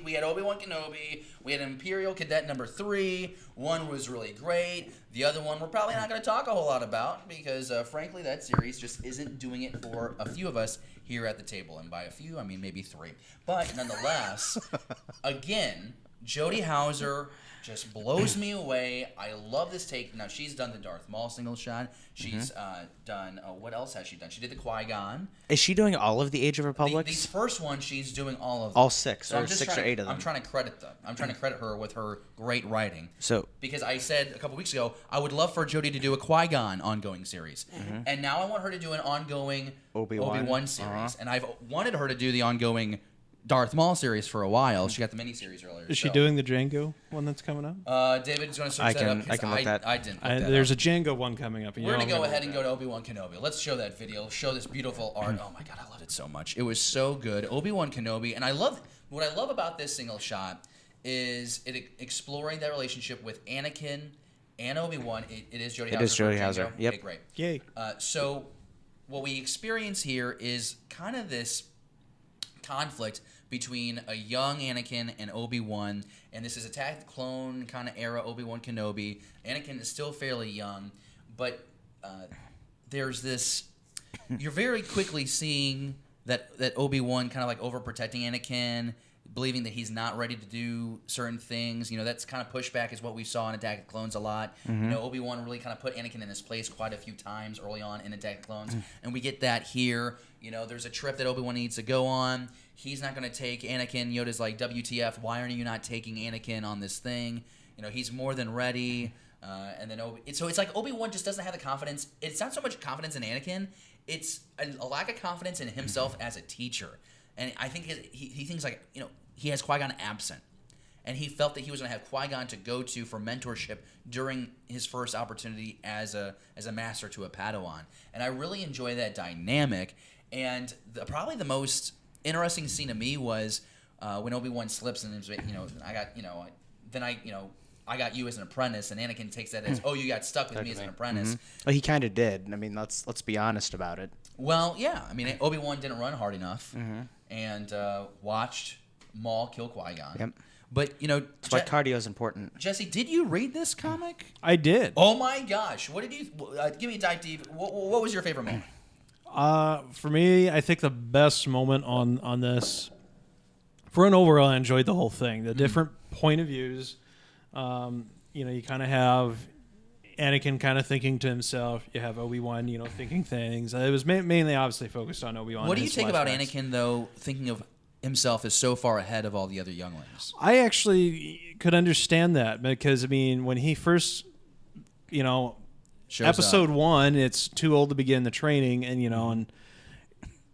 We had Obi-Wan Kenobi. We had Imperial Cadet number 3. One was really great. The other one we're probably not going to talk a whole lot about because, frankly, that series just isn't doing it for a few of us here at the table. And by a few, I mean maybe 3. But nonetheless, again, Jodie Hauser just blows me away. I love this take. Now, she's done the Darth Maul single shot. She's done, what else has she done? She did the Qui-Gon. Is she doing all of the Age of Republics? These first ones, she's doing all of them. All 6, So or 6 or 8 of them. I'm trying to credit them. I'm trying to credit her with her great writing. So, because I said a couple weeks ago, I would love for Jodie to do a Qui-Gon ongoing series. And now I want her to do an ongoing Obi-Wan series. And I've wanted her to do the ongoing Darth Maul series for a while. She got the miniseries earlier. Is she doing the Django one that's coming up? David's going to search that up. I can look that. I didn't look that There's up. a Django one coming up. We're going to go ahead and go to Obi-Wan Kenobi. Let's show that video. Show this beautiful art. Oh my God, I loved it so much. It was so good. Obi-Wan Kenobi. And what I love about this single shot is it exploring that relationship with Anakin and Obi-Wan. It is Jodie Hauser. It is Jodie Hauser. Yep. Okay, great. Yay. So what we experience here is kind of this conflict between a young Anakin and Obi-Wan, and this is Attack of the Clone kind of era Obi-Wan Kenobi. Anakin is still fairly young, but there's this. You're very quickly seeing that Obi-Wan kind of like overprotecting Anakin, believing that he's not ready to do certain things. You know, that's kind of pushback is what we saw in Attack of the Clones a lot. You know, Obi-Wan really kind of put Anakin in his place quite a few times early on in Attack of the Clones, and we get that here. You know, there's a trip that Obi-Wan needs to go on. He's not going to take Anakin. Yoda's like, WTF, why aren't you not taking Anakin on this thing? You know, he's more than ready. And then so it's like Obi-Wan just doesn't have the confidence. It's not so much confidence in Anakin. It's a lack of confidence in himself as a teacher. And I think he thinks like, you know, he has Qui-Gon absent. And he felt that he was going to have Qui-Gon to go to for mentorship during his first opportunity as a master to a Padawan. And I really enjoy that dynamic. And probably the most interesting scene to me was when Obi-Wan slips and, I got you as an apprentice, and Anakin takes that as, oh, you got stuck with me as an apprentice. Well, he kind of did. I mean, let's be honest about it. Well, yeah. I mean, Obi-Wan didn't run hard enough and watched Maul kill Qui-Gon. Yep. But, you know... That's why cardio is important. Jesse, did you read this comic? I did. Oh, my gosh. What did you... give me a dive deep. What was your favorite moment? For me, I think the best moment on this, for an overall, I enjoyed the whole thing. The different point of views. You know, you kind of have Anakin kind of thinking to himself. You have Obi-Wan, you know, thinking things. It was mainly obviously focused on Obi-Wan. What do you think about Anakin, though, thinking of himself as so far ahead of all the other younglings? I actually could understand that because, I mean, when he first, you know, Episode 1, it's too old to begin the training, and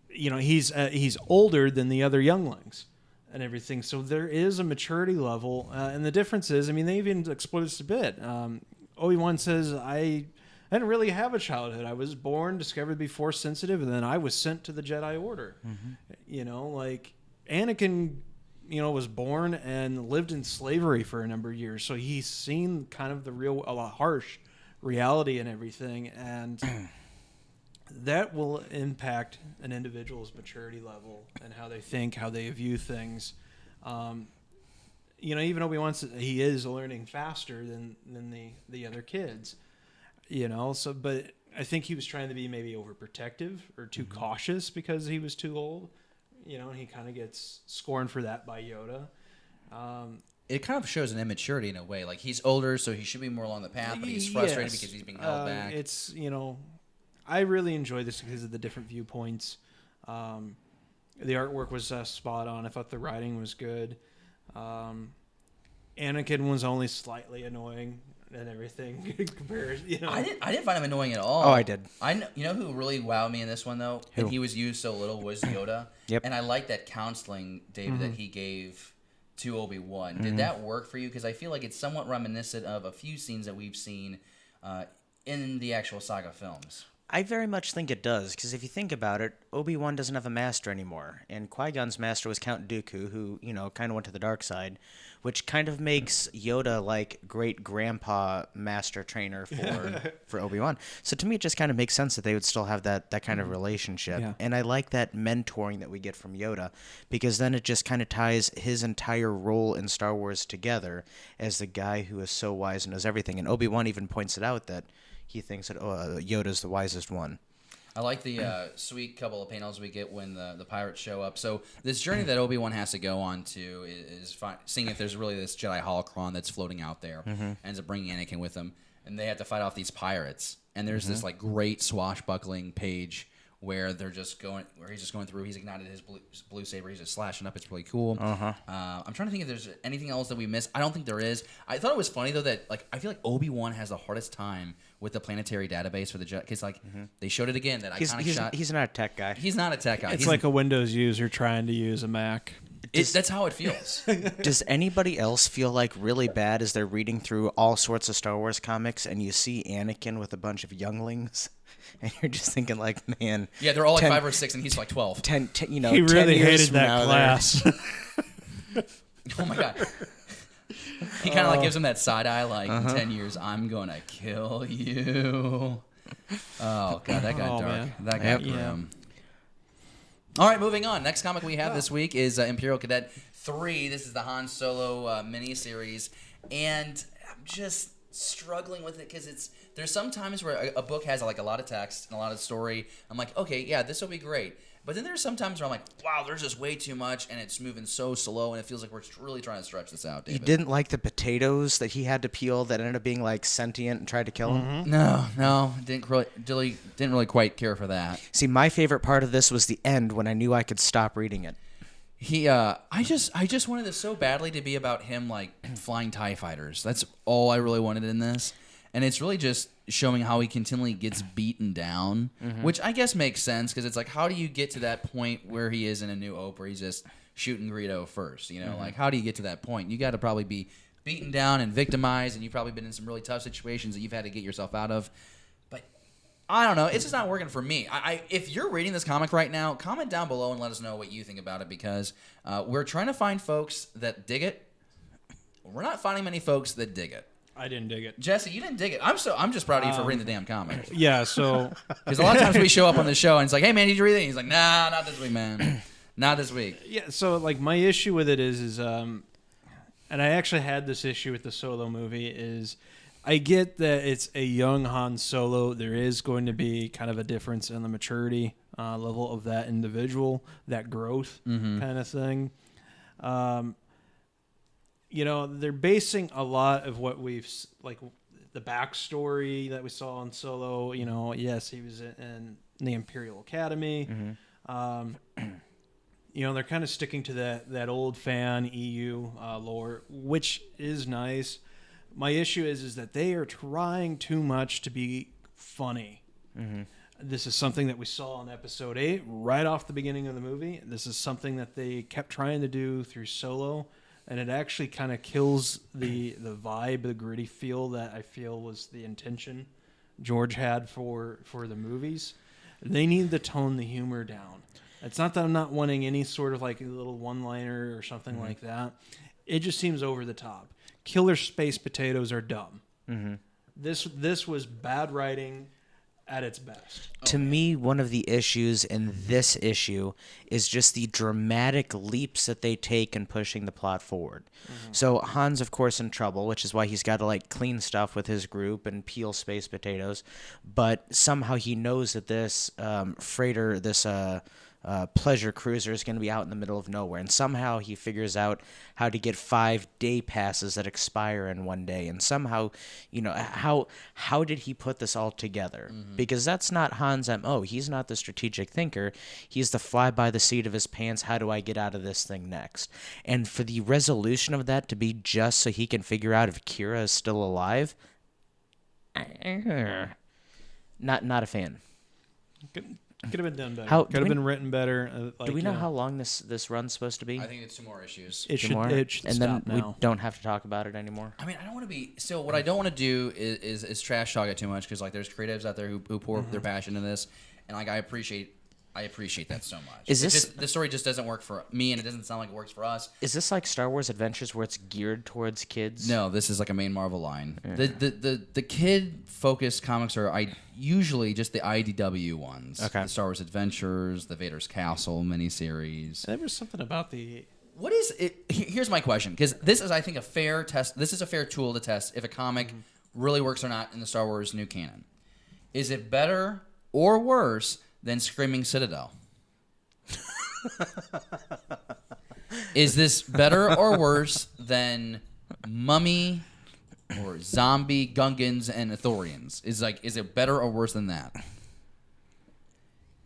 he's older than the other younglings and everything. So there is a maturity level, and the difference is, I mean, they even explore this a bit. Obi-Wan says, I didn't really have a childhood. I was born, discovered to be Force sensitive, and then I was sent to the Jedi Order. You know, like Anakin, you know, was born and lived in slavery for a number of years, so he's seen kind of a lot harsh reality and everything, and that will impact an individual's maturity level and how they think, how they view things. You know, even Obi-Wan says he is learning faster than the other kids. You know, so but I think he was trying to be maybe overprotective or too cautious because he was too old. You know, and he kind of gets scorned for that by Yoda. It kind of shows an immaturity in a way. Like, he's older, so he should be more along the path, but he's frustrated because he's being held back. It's, you know, I really enjoyed this because of the different viewpoints. The artwork was spot on. I thought the writing was good. Anakin was only slightly annoying and everything compared, you know. I didn't find him annoying at all. Oh, I did. You know who really wowed me in this one, though? Who? And he was used so little was Yoda. Yep. And I like that counseling, David, that he gave to Obi-Wan. Did that work for you? Because I feel like it's somewhat reminiscent of a few scenes that we've seen in the actual saga films. I very much think it does, because if you think about it, Obi-Wan doesn't have a master anymore, and Qui-Gon's master was Count Dooku, who, kind of went to the dark side, which kind of makes Yoda like great-grandpa master trainer for Obi-Wan. So to me, it just kind of makes sense that they would still have that kind of relationship. Yeah. And I like that mentoring that we get from Yoda, because then it just kind of ties his entire role in Star Wars together as the guy who is so wise and knows everything. And Obi-Wan even points it out that he thinks that Yoda's the wisest one. I like the sweet couple of panels we get when the pirates show up. So this journey that Obi-Wan has to go on to is seeing if there's really this Jedi holocron that's floating out there. Ends up bringing Anakin with them, and they have to fight off these pirates. And there's this like great swashbuckling page where he's just going through. He's ignited his blue saber. He's just slashing up. It's really cool. I'm trying to think if there's anything else that we missed. I don't think there is. I thought it was funny though that like I feel like Obi-Wan has the hardest time with the planetary database for the Jedi, because like they showed it again, that iconic shot. He's not a tech guy. He's not a tech guy. It's like a Windows user trying to use a Mac. That's how it feels. Does anybody else feel like really bad as they're reading through all sorts of Star Wars comics and you see Anakin with a bunch of younglings, and you're just thinking like, man, Yeah, they're all like 5 or 6, and he's like 12. 10, He 10 really years hated from that now, class. Oh my god. He kind of like gives him that side eye, like in 10 years, I'm gonna kill you. Oh god, that got dark. Man. That got grim. All right, moving on. Next comic we have this week is Imperial Cadet 3. This is the Han Solo miniseries, and I'm just struggling with it because there's some times where a book has like a lot of text and a lot of story. I'm like, okay, yeah, this will be great. But then there's some times where I'm like, wow, there's just way too much, and it's moving so slow, and it feels like we're really trying to stretch this out, David. You didn't like the potatoes that he had to peel that ended up being like sentient and tried to kill him? No, didn't really quite care for that. See, my favorite part of this was the end when I knew I could stop reading it. I just wanted this so badly to be about him like flying TIE fighters. That's all I really wanted in this. And it's really just showing how he continually gets beaten down, which I guess makes sense because it's like, how do you get to that point where he is in A New Hope where he's just shooting Greedo first? You know, like how do you get to that point? You got to probably be beaten down and victimized, and you've probably been in some really tough situations that you've had to get yourself out of. But I don't know. It's just not working for me. If you're reading this comic right now, comment down below and let us know what you think about it, because we're trying to find folks that dig it. We're not finding many folks that dig it. I didn't dig it. Jesse, you didn't dig it. I'm just proud of you for reading the damn comic. Yeah, so Because a lot of times we show up on the show and it's like, hey man, did you read it? And he's like, nah, not this week, man. Not this week. yeah, so like my issue with it is and I actually had this issue with the Solo movie is I get that it's a young Han Solo. There is going to be kind of a difference in the maturity level of that individual, that growth kind of thing. You know, they're basing a lot of what we've, like, the backstory that we saw on Solo. You know, yes, he was in the Imperial Academy. You know, they're kind of sticking to that old fan EU lore, which is nice. My issue is that they are trying too much to be funny. This is something that we saw in Episode 8, right off the beginning of the movie. This is something that they kept trying to do through Solo. And it actually kind of kills the vibe, the gritty feel that I feel was the intention George had for the movies. They need to tone the humor down. It's not that I'm not wanting any sort of like a little one-liner or something like that. It just seems over the top. Killer space potatoes are dumb. This was bad writing at its best. To me, one of the issues in this issue is just the dramatic leaps that they take in pushing the plot forward. So Han's, of course, in trouble, which is why he's got to like clean stuff with his group and peel space potatoes. But somehow he knows that this freighter, this pleasure cruiser is going to be out in the middle of nowhere, and somehow he figures out how to get 5-day passes that expire in one day, and somehow, you know, how did he put this all together? Because that's not Han's MO. He's not the strategic thinker. He's the fly by the seat of his pants, how do I get out of this thing next? And for the resolution of that to be just so he can figure out if Kira is still alive, not a fan. Could have been done better. How- Could have been written better. Do we know how long this run's supposed to be? I think it's 2 more issues. it should, More? it should and stop then now. we don't have to talk about it anymore. I mean, I don't want to be. So what I don't want to do is trash talk it too much because like there's creatives out there who pour their passion into this, and like I appreciate that so much. Is this- the story just doesn't work for me, and it doesn't sound like it works for us. Is this like Star Wars Adventures where it's geared towards kids? No, this is like a main Marvel line. The kid focused comics are usually just the IDW ones. Okay. The Star Wars Adventures, the Vader's Castle miniseries. There was something about the. What is it? Here's my question, because this is, I think, a fair test. This is a fair tool to test if a comic really works or not in the Star Wars new canon. Is it better or worse than Screaming Citadel? Is this better or worse than Mummy or Zombie Gungans and Ithorians? Is it better or worse than that?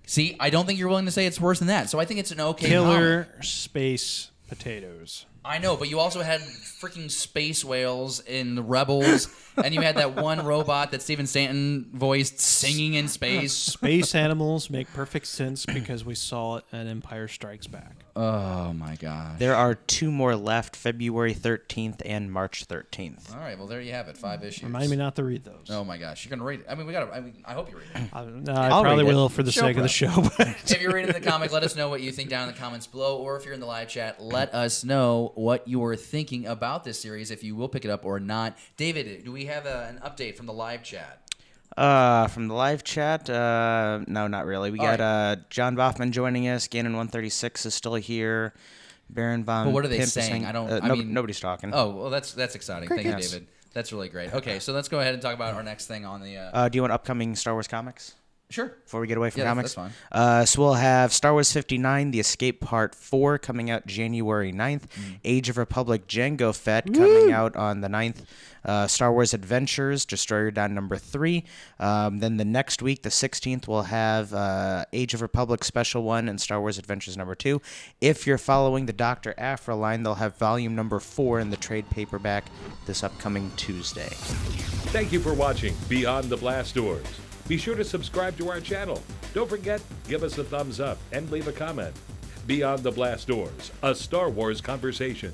See, I don't think you're willing to say it's worse than that. So I think it's an okay Killer comic. space potatoes. I know, but you also had freaking space whales in the Rebels, and you had that one robot that Stephen Stanton voiced singing in space. Space animals make perfect sense because we saw it at Empire Strikes Back. Oh my gosh. There are 2 more left, February 13th and March 13th. All right, well there you have it, 5 issues. Remind me not to read those. Oh my gosh, you're gonna read it. I mean, I hope you read it. I I'll probably read it. will for the Show sake of the show. But If you're reading the comic, let us know what you think down in the comments below, or if you're in the live chat, let us know what you're thinking about this series, if you will pick it up or not. David, do we have an update from the live chat? From the live chat, no, not really. We All got John Boffman joining us. Ganon136 is still here. Baron von But what are they Pimp is saying? hang- I mean, nobody's talking. Oh, well, that's exciting. Thank you, Yes. David. That's really great. Okay, so let's go ahead and talk about our next thing on the. Do you want upcoming Star Wars comics? Sure. Before we get away from Yeah, comics? that's So we'll have Star Wars 59, The Escape Part 4 coming out January 9th. Age of Republic Jango Fett coming out on the 9th. Star Wars Adventures, Destroyer Dawn number 3. Then the next week, the 16th, we'll have Age of Republic Special 1 and Star Wars Adventures number 2. If you're following the Dr. Aphra line, they'll have volume number 4 in the trade paperback this upcoming Tuesday. Thank you for watching Beyond the Blast Doors. Be sure to subscribe to our channel. Don't forget, give us a thumbs up and leave a comment. Beyond the Blast Doors, a Star Wars conversation.